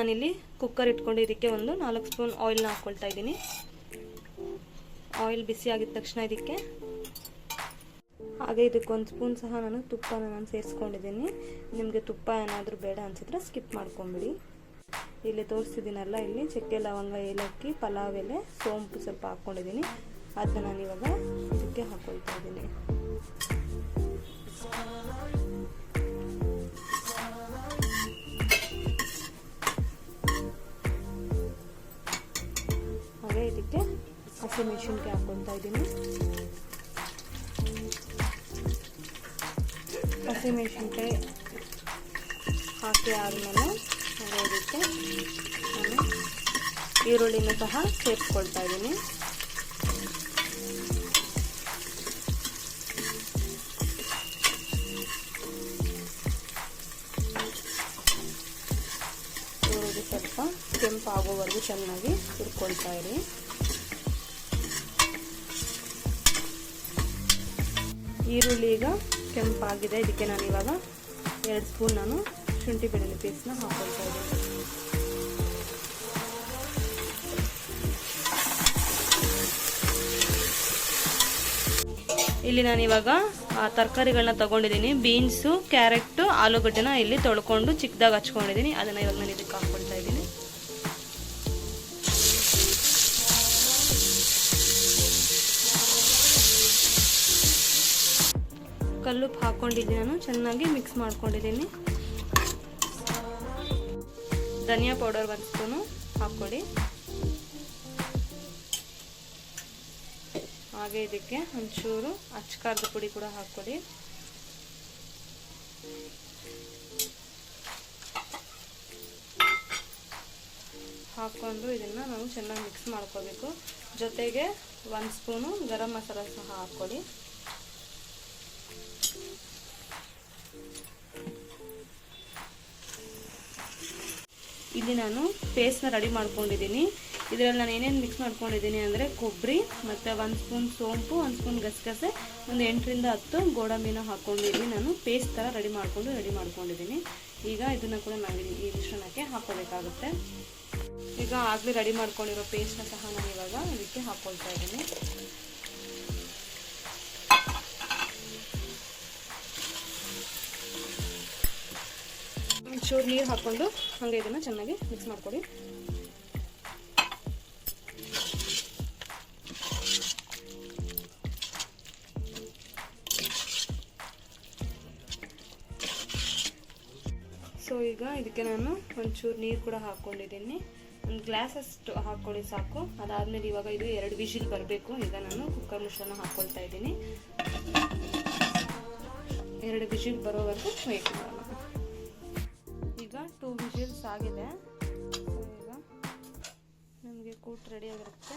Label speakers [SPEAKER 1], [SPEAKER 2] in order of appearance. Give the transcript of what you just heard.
[SPEAKER 1] ನಾನಿಲ್ಲಿ ಕುಕ್ಕರ್ ಇಟ್ಕೊಂಡು ಇದಕ್ಕೆ ಒಂದು 4 ಸ್ಪೂನ್ ಆಯಿಲ್ನ ಹಾಕ್ಕೊಳ್ತಾ ಇದ್ದೀನಿ. ಆಯಿಲ್ ಬಿಸಿ ಆಗಿದ ತಕ್ಷಣ ಇದಕ್ಕೆ ಹಾಗೆ ಇದಕ್ಕೆ 1 ಸ್ಪೂನ್ ಸಹ ನಾನು ತುಪ್ಪನ ಸೇರಿಸ್ಕೊಂಡಿದ್ದೀನಿ. ನಿಮಗೆ ತುಪ್ಪ ಏನಾದರೂ ಬೇಡ ಅನಿಸಿದ್ರೆ ಸ್ಕಿಪ್ ಮಾಡ್ಕೊಂಬಿಡಿ. ಇಲ್ಲಿ ತೋರಿಸ್ತಿದ್ದೀನಲ್ಲ, ಇಲ್ಲಿ ಚಕ್ಕೆ ಲವಂಗ ಏಲಕ್ಕಿ ಪಲಾವ್ ಎಲೆ ಸೋಂಪು ಸ್ವಲ್ಪ ಹಾಕ್ಕೊಂಡಿದ್ದೀನಿ. ಅದನ್ನ ನಾನು ಇವಾಗ ಇದಕ್ಕೆ ಹಾಕ್ಕೊಳ್ತಾ ಇದ್ದೀನಿ. ಹಾಗೆ ಇದಕ್ಕೆ ಹಸಿಮೆಣಸಿನಕಾಯಿ ಹಾಕ್ಕೊಳ್ತಾ ಇದ್ದೀನಿ. ಹಸಿಮೆಣಸಿನಕಾಯಿ ಹಾಕಿ ಆದಮೇಲೆ ಹಾಗೆ ಇದಕ್ಕೆ ನಾನು ಈರುಳ್ಳಿನೂ ಸಹ ಸೇರಿಸ್ಕೊಳ್ತಾ ಇದ್ದೀನಿ. ಈರುಳ್ಳಿ ಸ್ವಲ್ಪ ಕೆಂಪು ಆಗೋವರೆಗೂ ಚೆನ್ನಾಗಿ ಹುರ್ಕೊಳ್ತಾ ಇರಿ. ಈರುಳ್ಳಿ ಈಗ ಕೆಂಪಾಗಿದೆ. ಇದಕ್ಕೆ ನಾನು ಇವಾಗ 2 ಸ್ಪೂನ್ ನಾನು ಶುಂಠಿ ಬೆಳ್ಳುಳ್ಳಿ ಪೇಸ್ಟ್ನ ಹಾಕೊಳ್ತಾ ಇದ್ದೀನಿ. ಇಲ್ಲಿ ನಾನು ಇವಾಗ ತರಕಾರಿಗಳನ್ನ ತಗೊಂಡಿದ್ದೀನಿ. ಬೀನ್ಸು, ಕ್ಯಾರೆಟ್, ಆಲೂಗಡ್ಡೆನ ಇಲ್ಲಿ ತೊಳ್ಕೊಂಡು ಚಿಕ್ಕದಾಗಿ ಹಚ್ಕೊಂಡಿದ್ದೀನಿ. ಅದನ್ನ ಇವಾಗ ನಾನು ಇದಕ್ಕೆ ಹಾಕೊಳ್ತಾ ಇದ್ದೀನಿ. ಕಲ್ಲುಪ್ಪು ಹಾಕೊಂಡಿದ್ದೀನಿ, ನಾನು ಚೆನ್ನಾಗಿ ಮಿಕ್ಸ್ ಮಾಡ್ಕೊಂಡಿದ್ದೀನಿ. ಧನಿಯಾ ಪೌಡರ್ 1 ಸ್ಪೂನು ಹಾಕ್ಕೊಡಿ. ಹಾಗೆ ಇದಕ್ಕೆ ಒಂಚೂರು ಅಚ್ಚಕಾರದ ಪುಡಿ ಕೂಡ ಹಾಕ್ಕೊಡಿ. ಹಾಕ್ಕೊಂಡು ಇದನ್ನು ನಾವು ಚೆನ್ನಾಗಿ ಮಿಕ್ಸ್ ಮಾಡ್ಕೋಬೇಕು. ಜೊತೆಗೆ 1 ಸ್ಪೂನು ಗರಂ ಮಸಾಲ ಸಹ ಹಾಕ್ಕೊಡಿ. ಇಲ್ಲಿ ನಾನು ಪೇಸ್ಟ್ನ ರೆಡಿ ಮಾಡ್ಕೊಂಡಿದ್ದೀನಿ. ಇದರಲ್ಲಿ ನಾನು ಏನೇನು ಮಿಕ್ಸ್ ಮಾಡ್ಕೊಂಡಿದ್ದೀನಿ ಅಂದರೆ ಕೊಬ್ಬರಿ ಮತ್ತು 1 ಸ್ಪೂನ್ ಸೋಂಪು, 1 ಸ್ಪೂನ್ ಗಸಗಸೆ, ಒಂದು 8 ರಿಂದ 10 ಗೋಡಂಬಿನ ಹಾಕ್ಕೊಂಡಿದ್ದೀನಿ. ನಾನು ಪೇಸ್ಟ್ ಥರ ರೆಡಿ ಮಾಡ್ಕೊಂಡಿದ್ದೀನಿ. ಈಗ ಇದನ್ನು ಕೂಡ ನಾವು ಈ ಮಿಶ್ರಣಕ್ಕೆ ಹಾಕೋಬೇಕಾಗುತ್ತೆ. ಈಗ ಆಗಲೇ ರೆಡಿ ಮಾಡ್ಕೊಂಡಿರೋ ಪೇಸ್ಟ್ನ ಸಹ ನಾನು ಇವಾಗ ಇದಕ್ಕೆ ಹಾಕ್ಕೊಳ್ತಾ ಇದ್ದೀನಿ. ಒಂಚೂರು ನೀರು ಹಾಕ್ಕೊಂಡು ಹಾಗೆ ಇದನ್ನು ಚೆನ್ನಾಗಿ ಮಿಕ್ಸ್ ಮಾಡ್ಕೊಡಿ. ಸೊ ಈಗ ಇದಕ್ಕೆ ನಾನು ಒಂಚೂರು ನೀರು ಕೂಡ ಹಾಕ್ಕೊಂಡಿದ್ದೀನಿ. 1 ಗ್ಲಾಸ್ ಅಷ್ಟು ಹಾಕ್ಕೊಳ್ಳಿ ಸಾಕು. ಅದಾದಮೇಲೆ ಇವಾಗ ಇದು 2 ವಿಜಿಲ್ ಬರಬೇಕು. ಈಗ ನಾನು ಕುಕ್ಕರ್ ಮುಚ್ಚಳನ ಹಾಕ್ಕೊಳ್ತಾ ಇದ್ದೀನಿ. 2 ವಿಜಿಲ್ ಬರೋವರೆಗೂ ವೇಟ್ ಮಾಡೋಣ. ಈಗ 2 ವಿಜಿಲ್ಸ್ ಆಗಿದೆ. ಸೊ ಈಗ ನಮಗೆ ಕೂಟ್ ರೆಡಿ ಆಗಿರುತ್ತೆ.